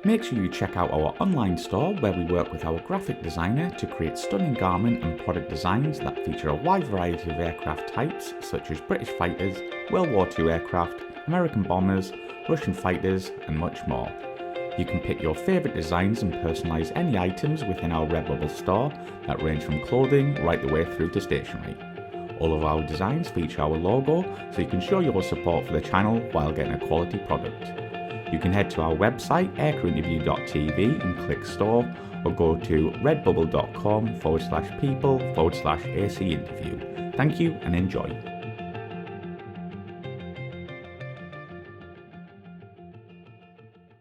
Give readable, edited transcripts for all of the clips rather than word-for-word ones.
Make sure you check out our online store where we work with our graphic designer to create stunning garment and product designs that feature a wide variety of aircraft types such as British fighters, World War II aircraft, American bombers, Russian fighters and much more. You can pick your favourite designs and personalise any items within our Redbubble store that range from clothing right the way through to stationery. All of our designs feature our logo so you can show your support for the channel while getting a quality product. You can head to our website aircrewinterview.tv and click store, or go to redbubble.com/people/AC interview. Thank you and enjoy.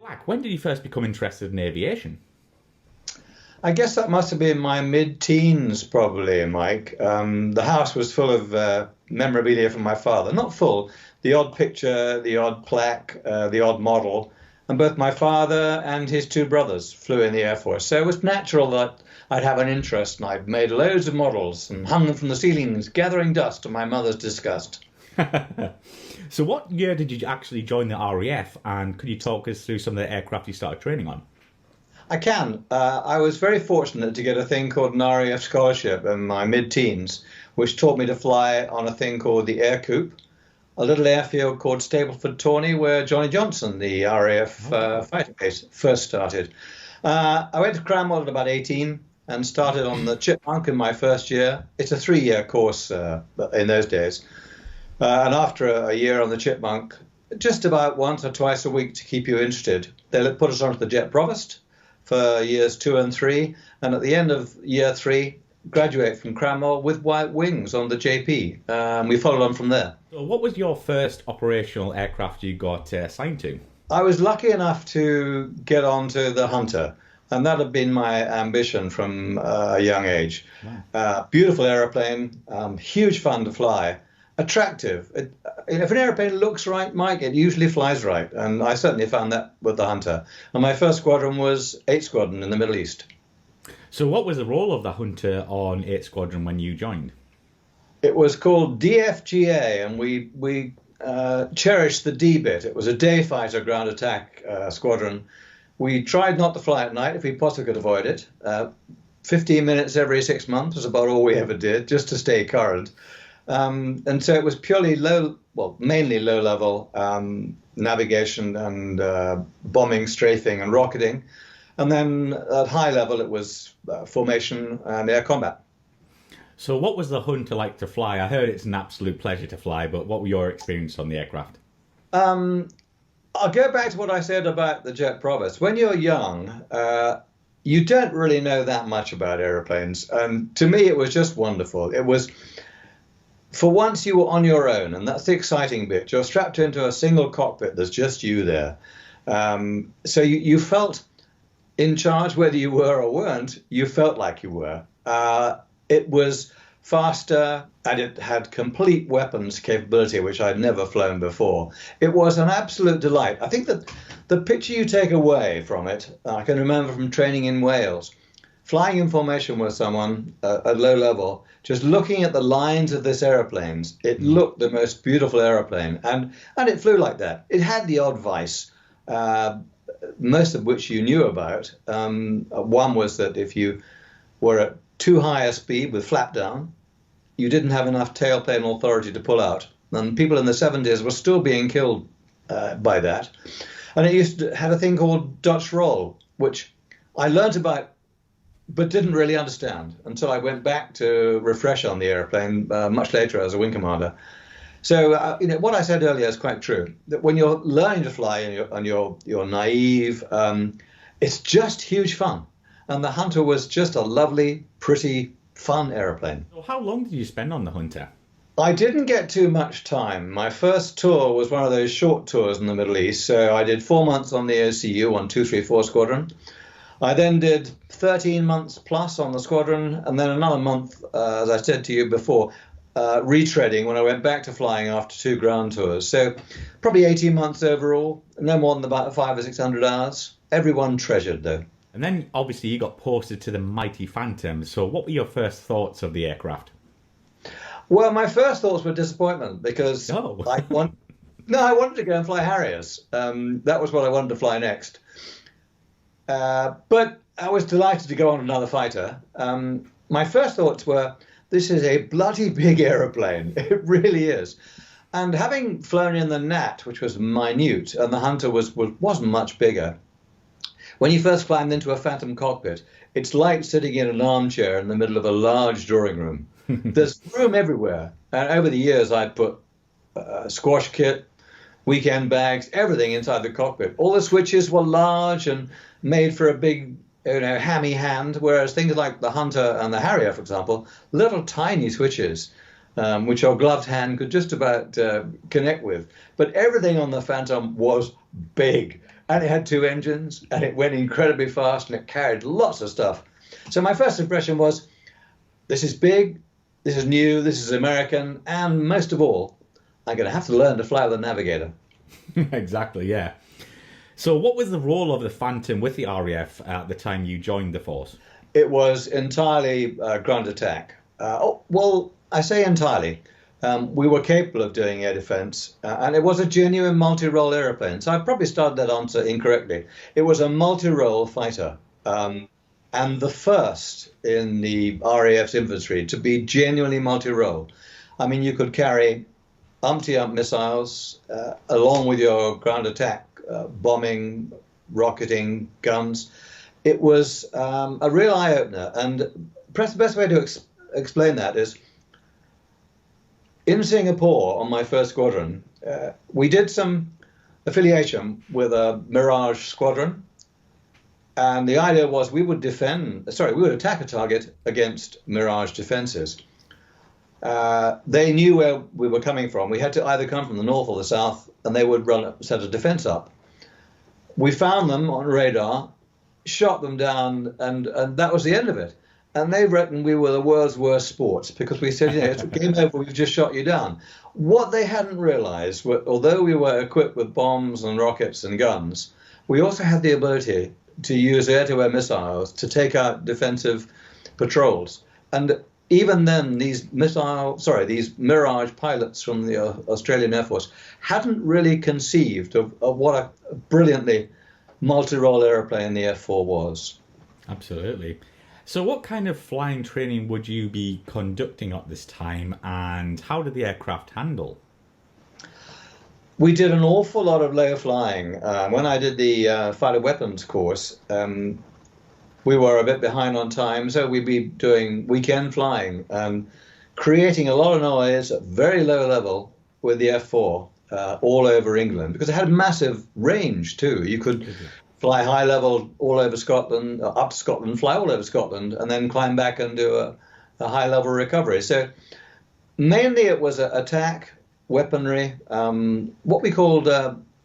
Black, when did you first become interested in aviation? I guess that must have been my mid-teens, probably, Mike. The house was full of memorabilia from my father. Not full, the odd picture, the odd plaque, the odd model. And both my father and his two brothers flew in the Air Force. So it was natural that I'd have an interest, and I've made loads of models and hung them from the ceilings, gathering dust to my mother's disgust. So what year did you actually join the RAF, and could you talk us through some of the aircraft you started training on? I can. I was very fortunate to get a thing called an RAF scholarship in my mid-teens, which taught me to fly on a thing called the Air Coupe, a little airfield called Stapleford Tawney, where Johnny Johnson, the RAF fighter base, first started. I went to Cranwell at about 18 and started on the Chipmunk in my first year. It's a 3-year course in those days. And after a year on the Chipmunk, just about once or twice a week to keep you interested, they put us onto the Jet Provost for years 2 and 3, and at the end of year 3, graduate from Cranwell with white wings on the JP. We followed on from there. So what was your first operational aircraft you got assigned to? I was lucky enough to get onto the Hunter, and that had been my ambition from a young age. Wow. Beautiful aeroplane, huge fun to fly, attractive. If an airplane looks right, Mike, it usually flies right, and I certainly found that with the Hunter. And my first squadron was 8 Squadron in the Middle East. So what was the role of the Hunter on 8 Squadron when you joined? It was called DFGA, and we cherished the D bit. It was a day fighter ground attack squadron. We tried not to fly at night if we possibly could avoid it. 15 minutes every 6 months was about all we ever did, just to stay current. And so it was purely mainly low-level navigation and bombing, strafing, and rocketing. And then at high level, it was formation and air combat. So what was the Hunter like to fly? I heard it's an absolute pleasure to fly, but what were your experiences on the aircraft? I'll go back to what I said about the Jet Provost. When you're young, you don't really know that much about aeroplanes. And to me, it was just wonderful. It was, for once you were on your own, and that's the exciting bit. You're strapped into a single cockpit. There's just you there. So you felt in charge, whether you were or weren't. You felt like you were. It was faster, and it had complete weapons capability, which I'd never flown before. It was an absolute delight. I think that the picture you take away from it, I can remember from training in Wales, flying in formation with someone at low level, just looking at the lines of this aeroplanes, it looked the most beautiful aeroplane, and it flew like that. It had the odd vice, most of which you knew about. One was that if you were at too high a speed with flap down, you didn't have enough tailplane authority to pull out. And people in the 70s were still being killed by that. And it used to have a thing called Dutch roll, which I learnt about but didn't really understand until I went back to refresh on the airplane much later as a wing commander. So, what I said earlier is quite true, that when you're learning to fly and you're naive, it's just huge fun. And the Hunter was just a lovely, pretty, fun aeroplane. So how long did you spend on the Hunter? I didn't get too much time. My first tour was one of those short tours in the Middle East. So I did 4 months on the OCU on 234 Squadron. I then did 13 months plus on the squadron, and then another month, as I said to you before, retreading when I went back to flying after 2 ground tours. So probably 18 months overall, no more than about 500 or 600 hours. Everyone treasured, though. And then, obviously, you got posted to the mighty Phantom. So what were your first thoughts of the aircraft? Well, my first thoughts were disappointment because I wanted to go and fly Harriers. That was what I wanted to fly next. But I was delighted to go on another fighter. My first thoughts were, this is a bloody big aeroplane. It really is. And having flown in the Gnat, which was minute, and the Hunter wasn't much bigger, when you first climbed into a Phantom cockpit, it's like sitting in an armchair in the middle of a large drawing room. There's room everywhere. And over the years, I put squash kit, weekend bags, everything inside the cockpit. All the switches were large and made for a big, hammy hand, whereas things like the Hunter and the Harrier, for example, little tiny switches, which your gloved hand could just about connect with. But everything on the Phantom was big, and it had 2 engines, and it went incredibly fast, and it carried lots of stuff. So my first impression was, this is big, this is new, this is American, and most of all, I'm going to have to learn to fly with a navigator. Exactly, yeah. So what was the role of the Phantom with the RAF at the time you joined the force? It was entirely ground attack. Well, I say entirely. We were capable of doing air defense, and it was a genuine multi-role airplane. So I probably started that answer incorrectly. It was a multi-role fighter, and the first in the RAF's infantery to be genuinely multi-role. I mean, you could carry umpty-ump missiles along with your ground attack, bombing, rocketing, guns. It was a real eye-opener, and perhaps the best way to explain that is, in Singapore on my first squadron, we did some affiliation with a Mirage squadron, and the idea was we would attack a target against Mirage defenses. They knew where we were coming from. We had to either come from the north or the south, and they would set a defense up. We found them on radar, shot them down, and that was the end of it. And they reckoned we were the world's worst sports because we said, it's game over, we've just shot you down. What they hadn't realized, although we were equipped with bombs and rockets and guns, we also had the ability to use air-to-air missiles to take out defensive patrols. And even then, these Mirage pilots from the Australian Air Force hadn't really conceived of what a brilliantly multi-role airplane the F-4 was. Absolutely. So what kind of flying training would you be conducting at this time, and how did the aircraft handle? We did an awful lot of low flying. When I did the fighter weapons course, we were a bit behind on time, so we'd be doing weekend flying, creating a lot of noise at very low level with the F4 all over England, because it had massive range too. You could fly high level all over Scotland, up to Scotland, fly all over Scotland, and then climb back and do a high level recovery. So mainly it was attack, weaponry, what we called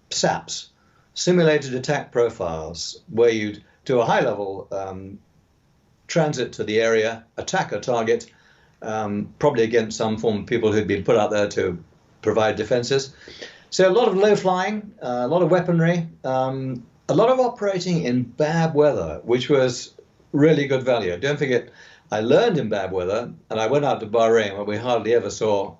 SAPs, simulated attack profiles, where you'd do a high level transit to the area, attack a target, probably against some form of people who'd been put out there to provide defenses. So a lot of low flying, a lot of weaponry, a lot of operating in bad weather, which was really good value. Don't forget, I learned in bad weather, and I went out to Bahrain where we hardly ever saw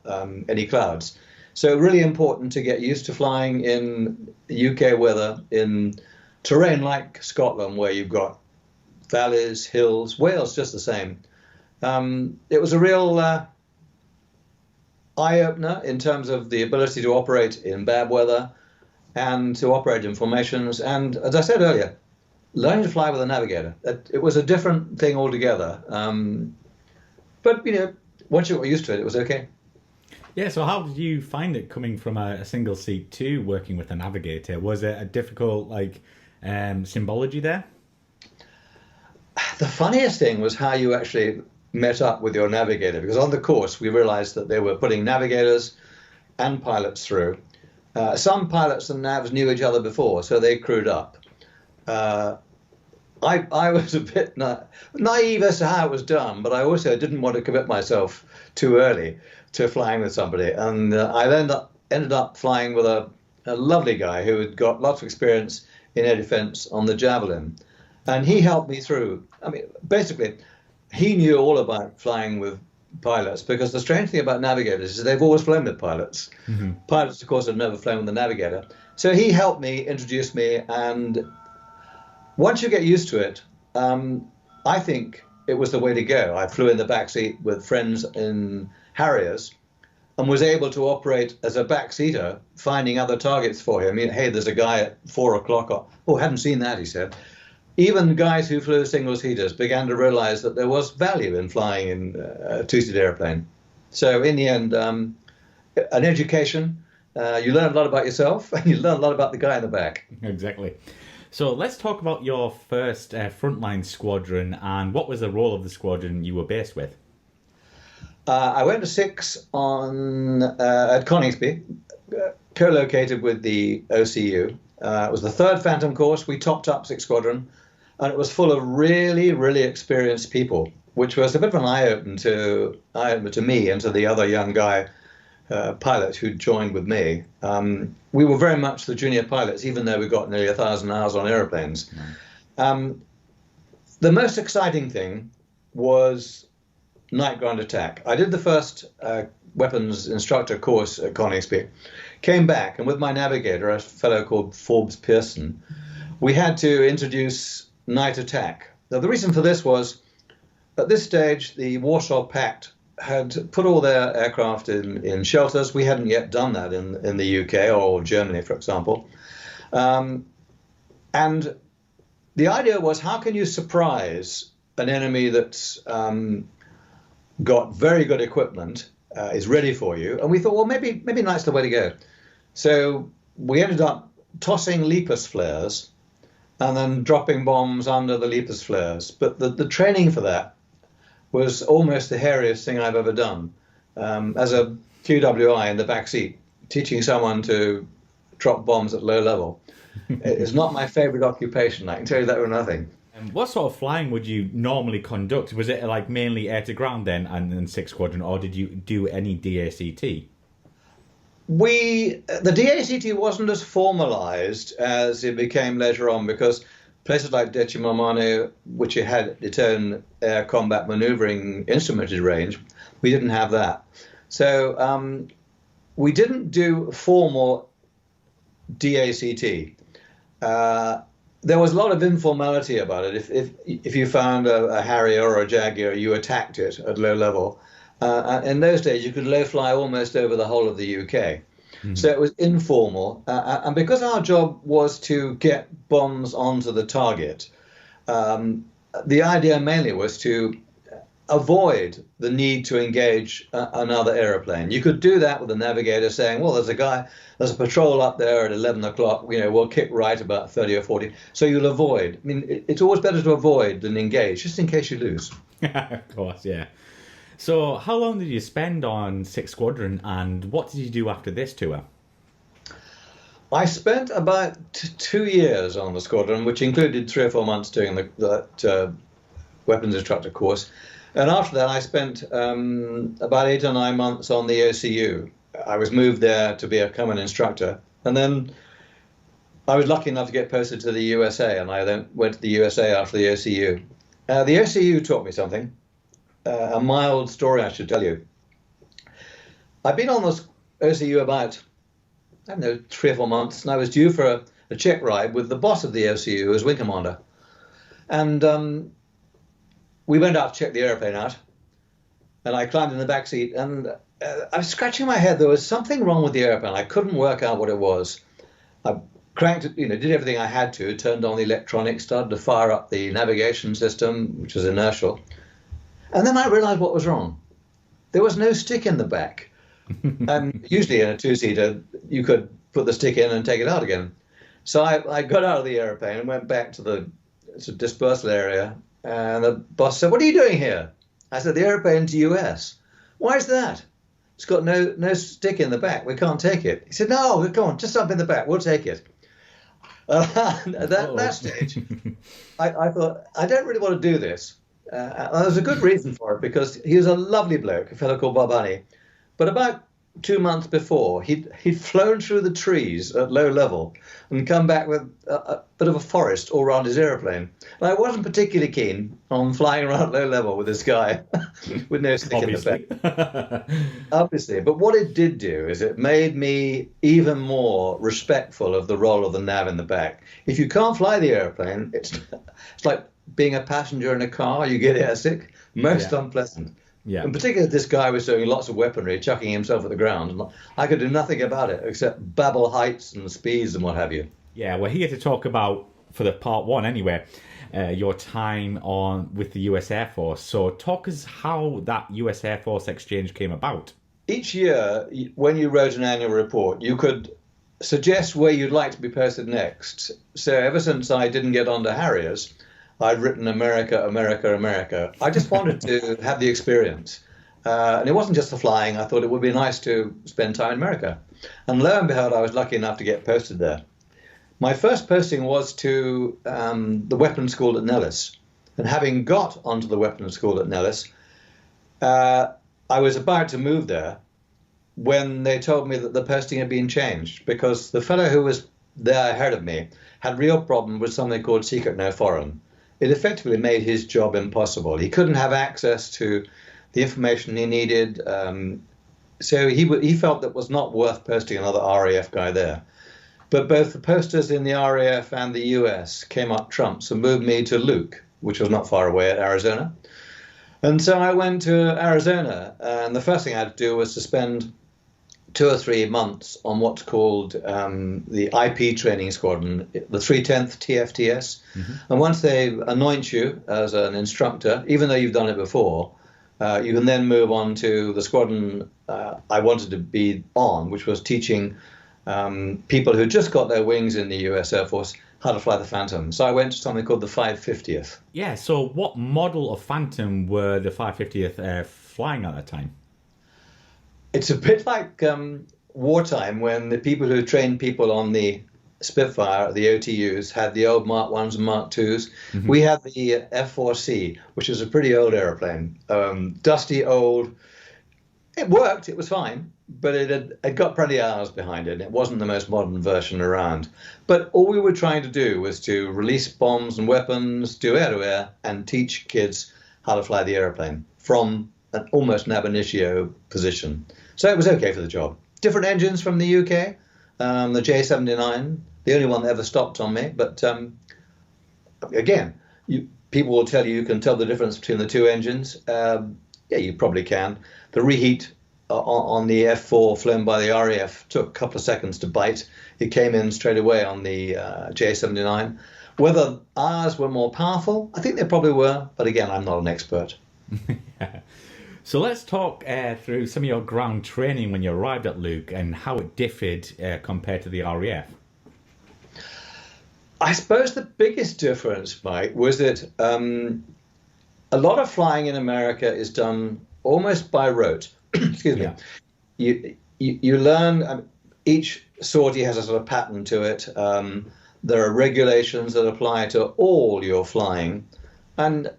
any clouds. So really important to get used to flying in UK weather, in terrain like Scotland, where you've got valleys, hills. Wales, just the same. It was a real eye-opener in terms of the ability to operate in bad weather and to operate in formations. And as I said earlier, learning to fly with a navigator. It was a different thing altogether. But, once you got used to it, it was okay. Yeah, so how did you find it coming from a single seat to working with a navigator? Was it a difficult, symbology there? The funniest thing was how you actually met up with your navigator, because on the course we realized that they were putting navigators and pilots through. Some pilots and navs knew each other before, so they crewed up. I was a bit naive as to how it was done, but I also didn't want to commit myself too early to flying with somebody. And I ended up flying with a lovely guy who had got lots of experience in air defense on the Javelin. And he helped me through. I mean, basically, he knew all about flying with pilots, because the strange thing about navigators is they've always flown with pilots. Mm-hmm. Pilots, of course, have never flown with a navigator. So he helped me, introduced me, and Once you get used to it, I think it was the way to go. I flew in the back seat with friends in Harriers and was able to operate as a backseater, finding other targets for him. Hey, there's a guy at 4 o'clock. Oh, hadn't seen that, he said. Even guys who flew single-seaters began to realize that there was value in flying in a two-seat airplane. So in the end, an education, you learn a lot about yourself, and you learn a lot about the guy in the back. Exactly. So let's talk about your first frontline squadron, and what was the role of the squadron you were based with? I went to 6 at Coningsby, co-located with the OCU. It was the 3rd Phantom course. We topped up 6 Squadron, and it was full of really, really experienced people, which was a bit of an eye-opener to me and to the other young guy pilot who joined with me. We were very much the junior pilots, even though we got nearly 1,000 hours on airplanes. The most exciting thing was night ground attack. I did the first weapons instructor course at Coningsby, came back, and with my navigator, a fellow called Forbes Pearson, we had to introduce night attack. Now, the reason for this was, at this stage, the Warsaw Pact had put all their aircraft in shelters. We hadn't yet done that in the UK or Germany, for example. And the idea was, how can you surprise an enemy that's got very good equipment, is ready for you? And we thought, well, maybe night's the way to go. So we ended up tossing Lepus flares and then dropping bombs under the Lepus flares. But the training for that was almost the hairiest thing I've ever done. As a QWI in the back seat, teaching someone to drop bombs at low level is not my favorite occupation. I can tell you that for nothing. What sort of flying would you normally conduct? Was it like mainly air to ground then, and then 6 Squadron, or did you do any DACT? The DACT wasn't as formalized as it became later on, because places like Decimomannu, which had its own air combat maneuvering instrumented range, we didn't have that. So we didn't do formal DACT. There was a lot of informality about it. If you found a Harrier or a Jaguar, you attacked it at low level. In those days, you could low fly almost over the whole of the UK. Mm-hmm. So it was informal. And because our job was to get bombs onto the target, the idea mainly was to avoid the need to engage another aeroplane. You could do that with a navigator saying, well, there's a patrol up there at 11 o'clock, we'll kick right about 30 or 40. So you'll avoid. I mean, it's always better to avoid than engage, just in case you lose. Of course, yeah. So how long did you spend on 6 Squadron, and what did you do after this tour? I spent about 2 years on the squadron, which included 3 or 4 months doing that weapons instructor course. And after that, I spent about 8 or 9 months on the OCU. I was moved there to become an instructor. And then I was lucky enough to get posted to the USA, and I then went to the USA after the OCU. The OCU taught me something, a mild story I should tell you. I've been on this OCU about, 3 or 4 months, and I was due for a check ride with the boss of the OCU, who was wing commander. And we went out to check the airplane out, and I climbed in the back seat, and I was scratching my head. There was something wrong with the airplane. I couldn't work out what it was. I cranked it, did everything I had to, turned on the electronics, started to fire up the navigation system, which was inertial. And then I realized what was wrong. There was no stick in the back. And usually in a two-seater, you could put the stick in and take it out again. So I got out of the airplane and went back to the dispersal area. And the boss said, "What are you doing here?" I said, "The airplane's US." "Why is that?" "It's got no stick in the back. We can't take it." He said, "No, come on, just up in the back. We'll take it." At that stage, I thought, I don't really want to do this. There's a good reason for it, because he was a lovely bloke, a fellow called Barbani. But about 2 months before, he'd flown through the trees at low level and come back with a bit of a forest all around his airplane. And I wasn't particularly keen on flying around at low level with this guy with no stick in the back. Obviously. But what it did do is it made me even more respectful of the role of the nav in the back. If you can't fly the airplane, it's like being a passenger in a car, you get airsick, most unpleasant. Yeah. In particular, this guy was doing lots of weaponry, chucking himself at the ground. I could do nothing about it except babble heights and speeds and what have you. Yeah, we're here to talk about, for the part one anyway, your time with the US Air Force. So talk us how that US Air Force exchange came about. Each year, when you wrote an annual report, you could suggest where you'd like to be posted next. So ever since I didn't get onto Harriers, I'd written America, America, America. I just wanted to have the experience. And it wasn't just the flying. I thought it would be nice to spend time in America. And lo and behold, I was lucky enough to get posted there. My first posting was to the weapons school at Nellis. And having got onto the weapons school at Nellis, I was about to move there when they told me that the posting had been changed because the fellow who was there ahead of me had real problem with something called Secret No Foreign. It effectively made his job impossible. He couldn't have access to the information he needed. So he felt that it was not worth posting another RAF guy there. But both the posters in the RAF and the US came up trumps and moved me to Luke, which was not far away at Arizona. And so I went to Arizona, and the first thing I had to do was to spend 2 or 3 months on what's called the IP training squadron, the 310th TFTS. Mm-hmm. And once they anoint you as an instructor, even though you've done it before, you can then move on to the squadron I wanted to be on, which was teaching people who just got their wings in the US Air Force how to fly the Phantom. So I went to something called the 550th. Yeah, so what model of Phantom were the 550th flying at that time? It's a bit like wartime when the people who trained people on the Spitfire, the OTUs, had the old Mark 1s and Mark 2s. Mm-hmm. We had the F4C, which is a pretty old airplane. Dusty, old. It worked, it was fine, but it got plenty of hours behind it. It wasn't the most modern version around. But all we were trying to do was to release bombs and weapons, do air-to-air, and teach kids how to fly the airplane from an almost an ab initio position. So it was okay for the job. Different engines from the UK, the J79, the only one that ever stopped on me. But again, people will tell you can tell the difference between the two engines. Yeah, you probably can. The reheat on the F4 flown by the RAF took a couple of seconds to bite. It came in straight away on the J79. Whether ours were more powerful, I think they probably were. But again, I'm not an expert. Yeah. So let's talk through some of your ground training when you arrived at Luke and how it differed compared to the RAF. I suppose the biggest difference, Mike, was that a lot of flying in America is done almost by rote. Excuse me. Yeah. You learn, each sortie has a sort of pattern to it. There are regulations that apply to all your flying. And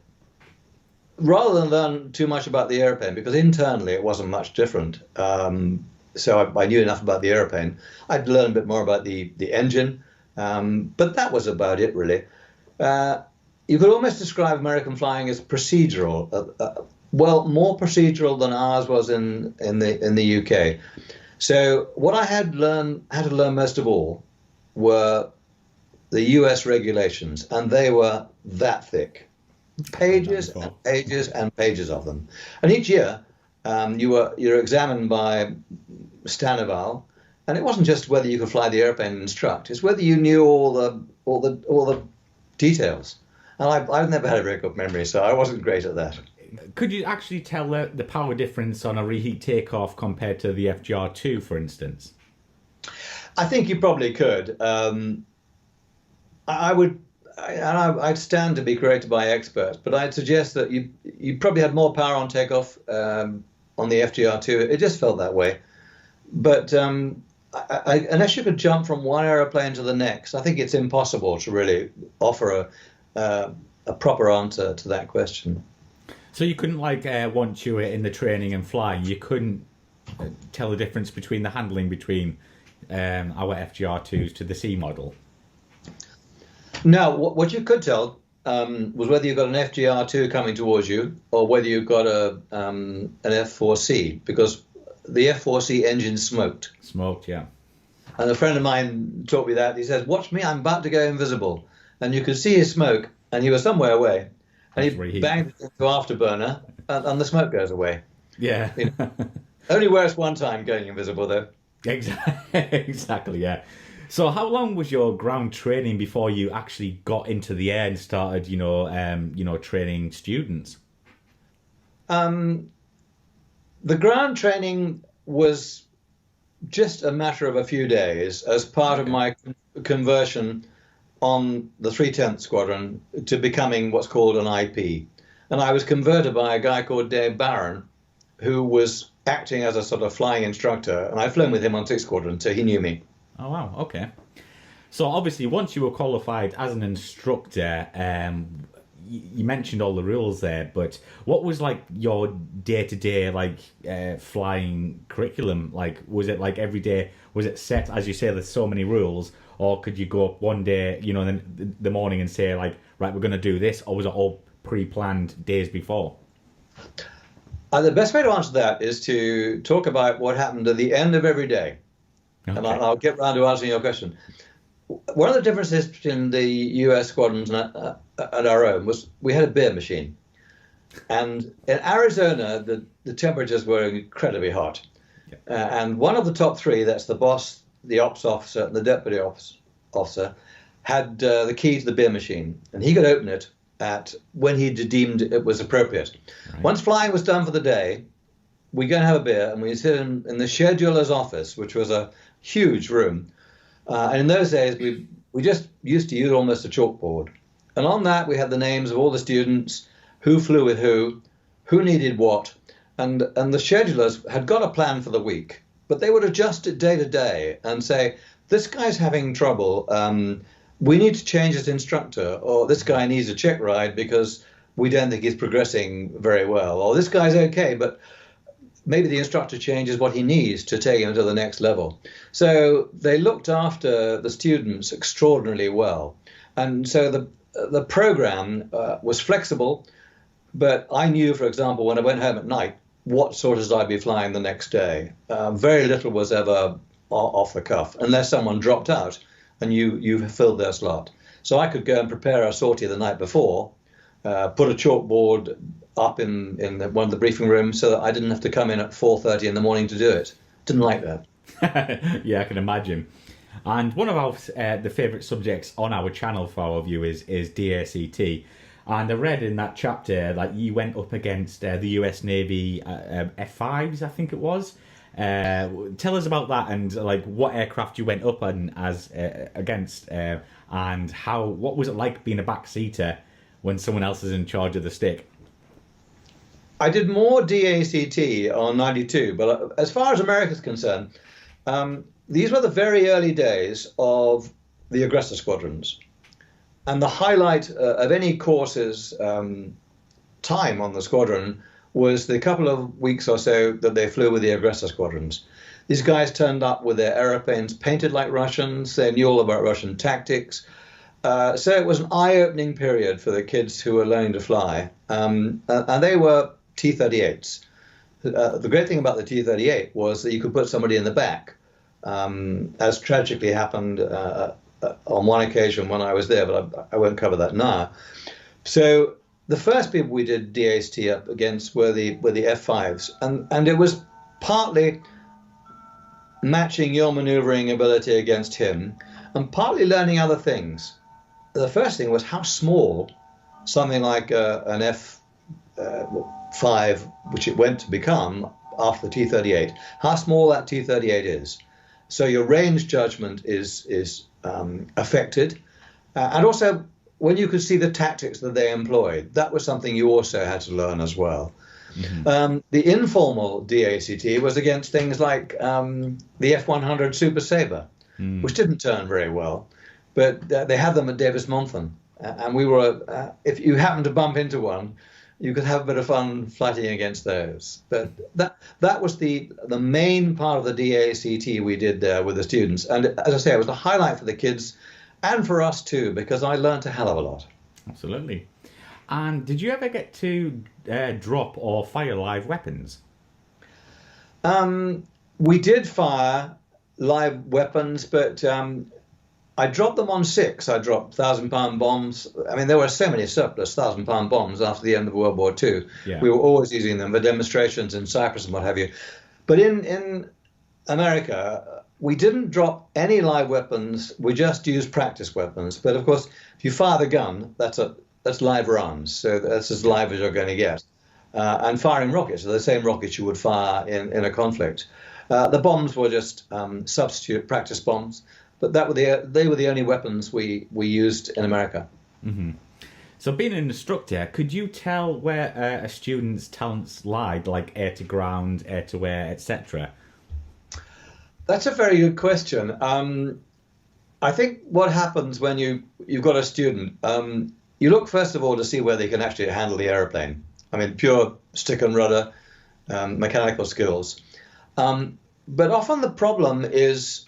rather than learn too much about the airplane, because internally it wasn't much different, so I knew enough about the airplane, I'd learn a bit more about the engine, but that was about it, really. You could almost describe American flying as procedural, well, more procedural than ours was in the UK. So what I had to learn most of all were the US regulations, and they were that thick. Pages and pages and pages of them. And each year you're examined by Stanival, and it wasn't just whether you could fly the airplane and instruct, it's whether you knew all the details. And I've never had a very good memory, so I wasn't great at that. Could you actually tell the power difference on a reheat takeoff compared to the FGR2, for instance? I think you probably could. I'd stand to be corrected by experts, but I'd suggest that you probably had more power on takeoff on the FGR2. It just felt that way. But unless you could jump from one aeroplane to the next, I think it's impossible to really offer a proper answer to that question. So you couldn't, once you were in the training and flying, you couldn't tell the difference between the handling between our FGR2s to the C model? Now, what you could tell was whether you've got an FGR2 coming towards you or whether you've got an F4C, because the F4C engine smoked. Smoked, yeah. And a friend of mine taught me that. He says, "Watch me, I'm about to go invisible." And you could see his smoke, and he was somewhere away. And he banged it into afterburner, and the smoke goes away. Yeah. You know, only works one time going invisible, though. Exactly, yeah. So how long was your ground training before you actually got into the air and started, training students? The ground training was just a matter of a few days as part of my conversion on the 310th Squadron to becoming what's called an IP. And I was converted by a guy called Dave Barron, who was acting as a sort of flying instructor. And I'd flown with him on 6th Squadron, so he knew me. Oh, wow. Okay. So obviously, once you were qualified as an instructor, you mentioned all the rules there, but what was like your day-to-day flying curriculum? Like, was it like every day, was it set, as you say, there's so many rules, or could you go up one day, then the morning and say like, right, we're going to do this, or was it all pre-planned days before? The best way to answer that is to talk about what happened at the end of every day. Okay. And I'll get round to answering your question. One of the differences between the US squadrons and our own was we had a beer machine. And in Arizona, the temperatures were incredibly hot. And one of the top three, that's the boss, the ops officer, and the deputy officer, had the key to the beer machine. And he could open it when he deemed it was appropriate. Right. Once flying was done for the day, we go and have a beer, and we sit in the scheduler's office, which was a huge room. And in those days, we just used to use almost a chalkboard. And on that, we had the names of all the students, who flew with who needed what. And the schedulers had got a plan for the week, but they would adjust it day to day and say, this guy's having trouble. We need to change his instructor, or this guy needs a check ride because we don't think he's progressing very well, or this guy's okay, but maybe the instructor changes what he needs to take him to the next level. So they looked after the students extraordinarily well. And so the program was flexible, but I knew, for example, when I went home at night, what sorters I'd be flying the next day. Very little was ever off the cuff, unless someone dropped out and you filled their slot. So I could go and prepare a sortie the night before, put a chalkboard up in one of the briefing rooms so that I didn't have to come in at 4:30 in the morning to do it. Didn't like that. Yeah, I can imagine. And one of our the favourite subjects on our channel for our viewers is DACT. And I read in that chapter that you went up against the US Navy F5s, I think it was. Tell us about that and like what aircraft you went up on against and what was it like being a backseater when someone else is in charge of the stick? I did more DACT on 92, but as far as America's concerned, these were the very early days of the aggressor squadrons. And the highlight of any course's time on the squadron was the couple of weeks or so that they flew with the aggressor squadrons. These guys turned up with their aeroplanes painted like Russians. They knew all about Russian tactics. So it was an eye-opening period for the kids who were learning to fly. And they were T-38s. The great thing about the T-38 was that you could put somebody in the back, as tragically happened on one occasion when I was there, but I won't cover that now. So the first people we did DACT up against were the F5s, and it was partly matching your maneuvering ability against him, and partly learning other things. The first thing was how small something like an F5, which it went to become after the T-38, how small that T-38 is. So your range judgment is affected, and also when you could see the tactics that they employed, that was something you also had to learn as well. Mm-hmm. The informal DACT was against things like the F-100 Super Sabre, which didn't turn very well, but they had them at Davis Monthan, and we were if you happened to bump into one, you could have a bit of fun fighting against those. But that was the main part of the DACT we did there with the students. And as I say, it was a highlight for the kids and for us too, because I learned a hell of a lot. Absolutely. And did you ever get to drop or fire live weapons? We did fire live weapons, but I dropped them on 6. I dropped 1,000-pound bombs. I mean, there were so many surplus 1,000-pound bombs after the end of World War II. Yeah. We were always using them for demonstrations in Cyprus and what have you. But in America, we didn't drop any live weapons. We just used practice weapons. But of course, if you fire the gun, that's live rounds. So that's as live as you're going to get. And firing rockets are the same rockets you would fire in a conflict. The bombs were just substitute practice bombs. But they were the only weapons we used in America. Mm-hmm. So being an instructor, could you tell where a student's talents lied, like air to ground, air to air, etc.? That's a very good question. I think what happens when you've got a student, you look first of all to see where they can actually handle the aeroplane. I mean, pure stick and rudder, mechanical skills. But often the problem is,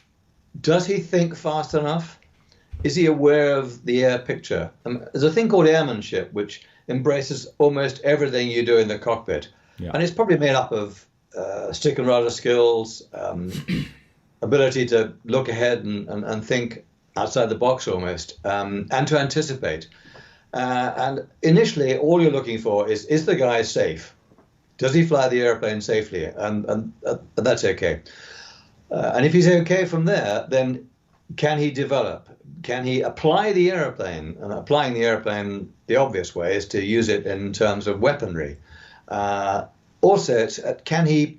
does he think fast enough? Is he aware of the air picture? There's a thing called airmanship, which embraces almost everything you do in the cockpit. Yeah. And it's probably made up of stick and rudder skills, ability to look ahead and think outside the box almost, and to anticipate. And initially, all you're looking for is the guy safe? Does he fly the airplane safely? And that's okay. And if he's okay from there, then can he develop? Can he apply the airplane? And applying the airplane, the obvious way is to use it in terms of weaponry. Also, can he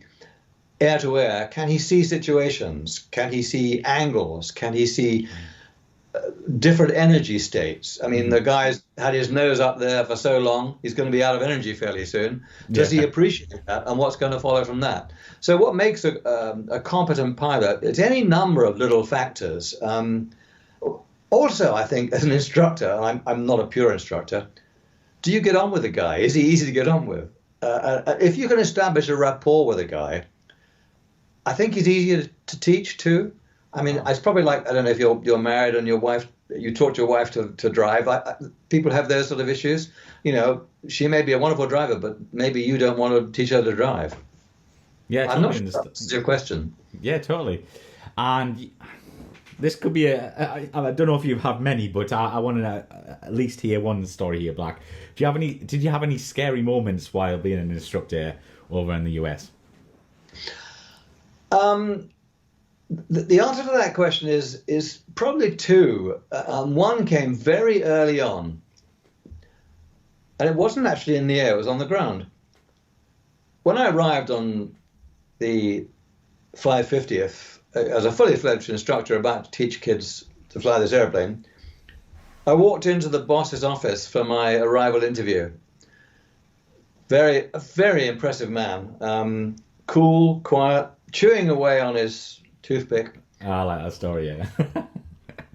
air to air? Can he see situations? Can he see angles? Can he see different energy states? I mean, the guy's had his nose up there for so long, he's going to be out of energy fairly soon. Does he appreciate that, and what's going to follow from that? So what makes a competent pilot, it's any number of little factors. Also, I think as an instructor, and I'm not a pure instructor, do you get on with the guy? Is he easy to get on with? If you can establish a rapport with a guy, I think he's easier to teach too. I mean, it's probably like, I don't know if you're married and your wife, you taught your wife to drive. People have those sort of issues. You know, she may be a wonderful driver, but maybe you don't want to teach her to drive. Yeah, I'm not sure that's your question. Yeah, totally. And this could be I don't know if you have many, but I want to at least hear one story here, Black. Did you have any scary moments while being an instructor over in the US? The answer to that question is probably two. One came very early on, and it wasn't actually in the air, it was on the ground. When I arrived on the 550th as a fully fledged instructor about to teach kids to fly this airplane, I walked into the boss's office for my arrival interview. A very impressive man, cool, quiet, chewing away on his toothpick. I like that story, yeah.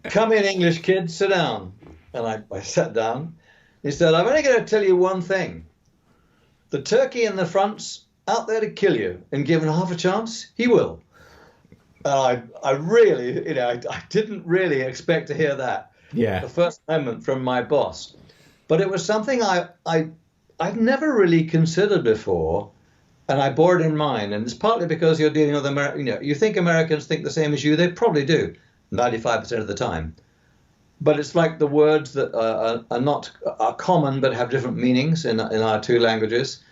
Come in, English kid, sit down. And I sat down. He said, I'm only going to tell you one thing. The turkey in the front's out there to kill you, and given half a chance, he will. I really, I didn't really expect to hear that. Yeah. The first moment from my boss. But it was something I'd never really considered before. And I bore it in mind, and it's partly because you're dealing with Americans. You think Americans think the same as you. They probably do, 95% of the time. But it's like the words that are common but have different meanings in our two languages.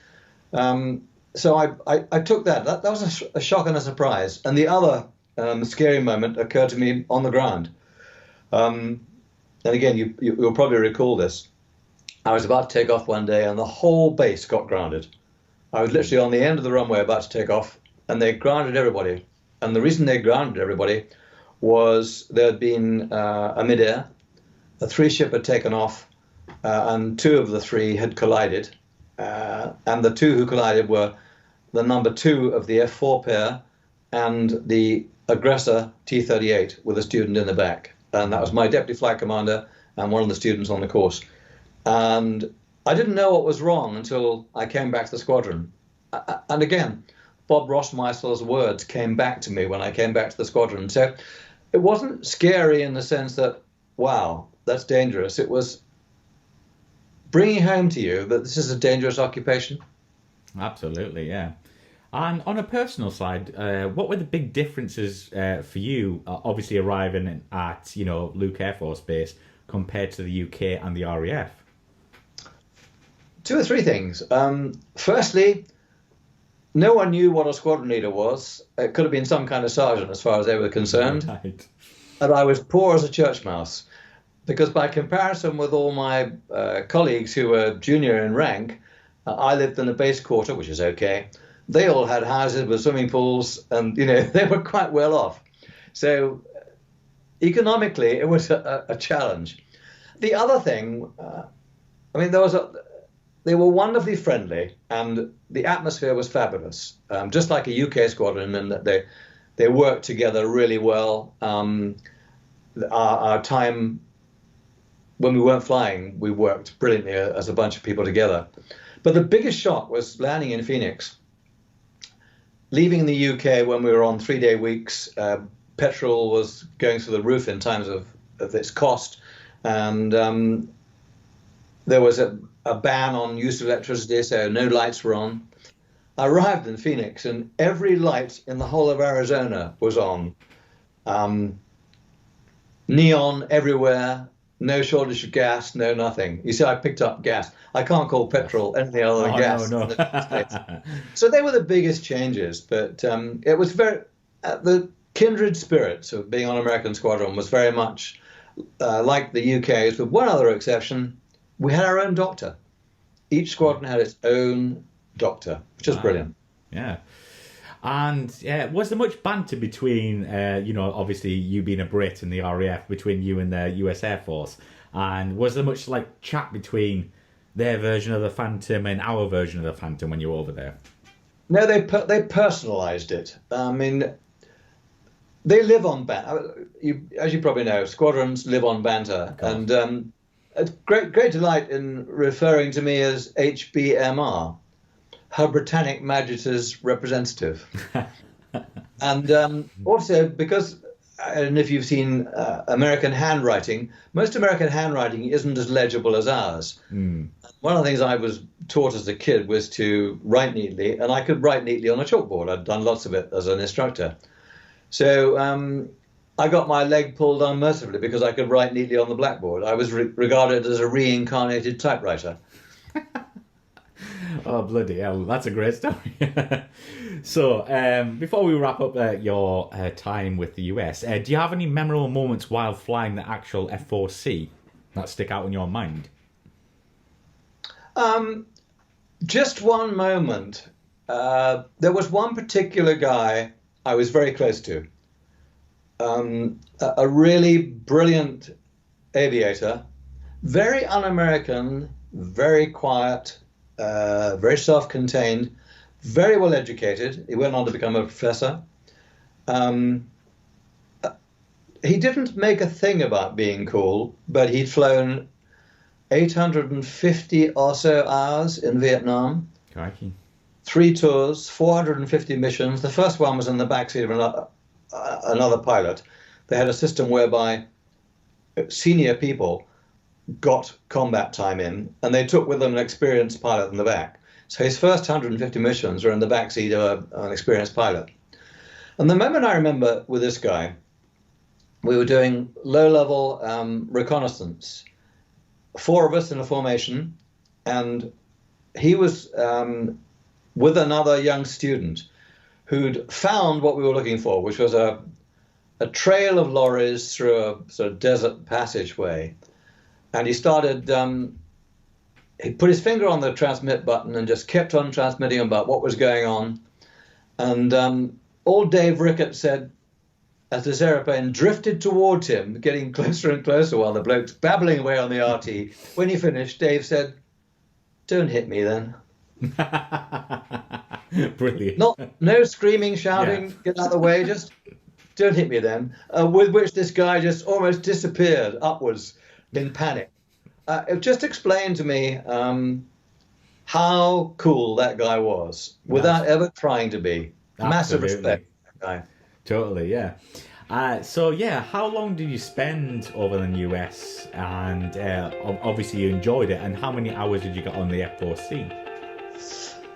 So I took that. That was a shock and a surprise. And the other scary moment occurred to me on the ground. And again, you'll probably recall this. I was about to take off one day, and the whole base got grounded. I was literally on the end of the runway about to take off, and they grounded everybody. And the reason they grounded everybody was there had been a mid-air, a 3-ship had taken off, and 2 of the 3 had collided. And the 2 who collided were the number 2 of the F4 pair and the aggressor T-38 with a student in the back. And that was my deputy flight commander and one of the students on the course. And I didn't know what was wrong until I came back to the squadron. And again, Bob Rossmeisel's words came back to me when I came back to the squadron. So it wasn't scary in the sense that, wow, that's dangerous. It was bringing home to you that this is a dangerous occupation. Absolutely, yeah. And on a personal side, what were the big differences for you, obviously arriving at, Luke Air Force Base compared to the UK and the RAF? Two or three things. Firstly, no one knew what a squadron leader was. It could have been some kind of sergeant as far as they were concerned. Right. And I was poor as a church mouse because by comparison with all my colleagues who were junior in rank, I lived in a base quarter, which is okay. They all had houses with swimming pools and, they were quite well off. So economically, it was a challenge. The other thing, they were wonderfully friendly and the atmosphere was fabulous, just like a UK squadron, and that they worked together really well. Our time when we weren't flying, we worked brilliantly as a bunch of people together. But the biggest shock was landing in Phoenix. Leaving the UK when we were on 3-day weeks, petrol was going through the roof in terms of its cost, and there was a ban on use of electricity, so no lights were on. I arrived in Phoenix, and every light in the whole of Arizona was on. Neon everywhere, no shortage of gas, no nothing. You see, I picked up gas. I can't call petrol anything other than gas. No. So they were the biggest changes, but it was the kindred spirits of being on American Squadron was very much like the UK's, with one other exception. We had our own doctor. Each squadron had its own doctor, which is brilliant. Yeah. And was there much banter between, obviously you being a Brit and the RAF, between you and the US Air Force? And was there much chat between their version of the Phantom and our version of the Phantom when you were over there? No, they personalised it. I mean, they live on banter. As you probably know, squadrons live on banter, and a great delight in referring to me as HBMR, Her Britannic Majesty's representative. And also because, I don't know if you've seen American handwriting, most American handwriting isn't as legible as ours. One of the things I was taught as a kid was to write neatly, and I could write neatly on a chalkboard. I'd done lots of it as an instructor. So I got my leg pulled unmercifully because I could write neatly on the blackboard. I was regarded as a reincarnated typewriter. Oh, bloody hell. That's a great story. So, before we wrap up your time with the US, do you have any memorable moments while flying the actual F-4C that stick out in your mind? Just one moment. There was one particular guy I was very close to. A really brilliant aviator, very un-American, very quiet, very self-contained, very well educated. He went on to become a professor. He didn't make a thing about being cool, but he'd flown 850 or so hours in Vietnam. Crikey. 3 tours, 450 missions. The first one was in the backseat of another pilot. They had a system whereby senior people got combat time in, and they took with them an experienced pilot in the back. So his first 150 missions were in the backseat of an experienced pilot. And the moment I remember with this guy, we were doing low-level reconnaissance. 4 of us in a formation, and he was with another young student who'd found what we were looking for, which was a trail of lorries through a sort of desert passageway. And he started, he put his finger on the transmit button and just kept on transmitting about what was going on. And all Dave Rickett said, as this aeroplane drifted towards him, getting closer and closer while the bloke's babbling away on the RT, when he finished, Dave said, "Don't hit me then." Brilliant. No screaming, shouting, get out of the way, just don't hit me then. With which this guy just almost disappeared upwards in panic. it just explained to me how cool that guy was without ever trying to be. Massive Absolutely. respect for that guy. Totally, yeah. So yeah, how long did you spend over in the US? And obviously you enjoyed it. And how many hours did you get on the F4C?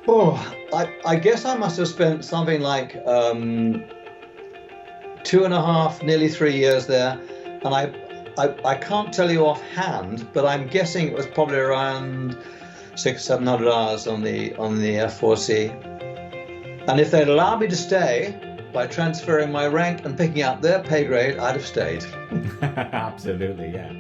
Oh, I guess I must have spent something like 2.5, nearly 3 years there, and I can't tell you offhand, but I'm guessing it was probably around 600-700 hours on the F4C. And if they'd allowed me to stay by transferring my rank and picking up their pay grade, I'd have stayed. Absolutely, yeah.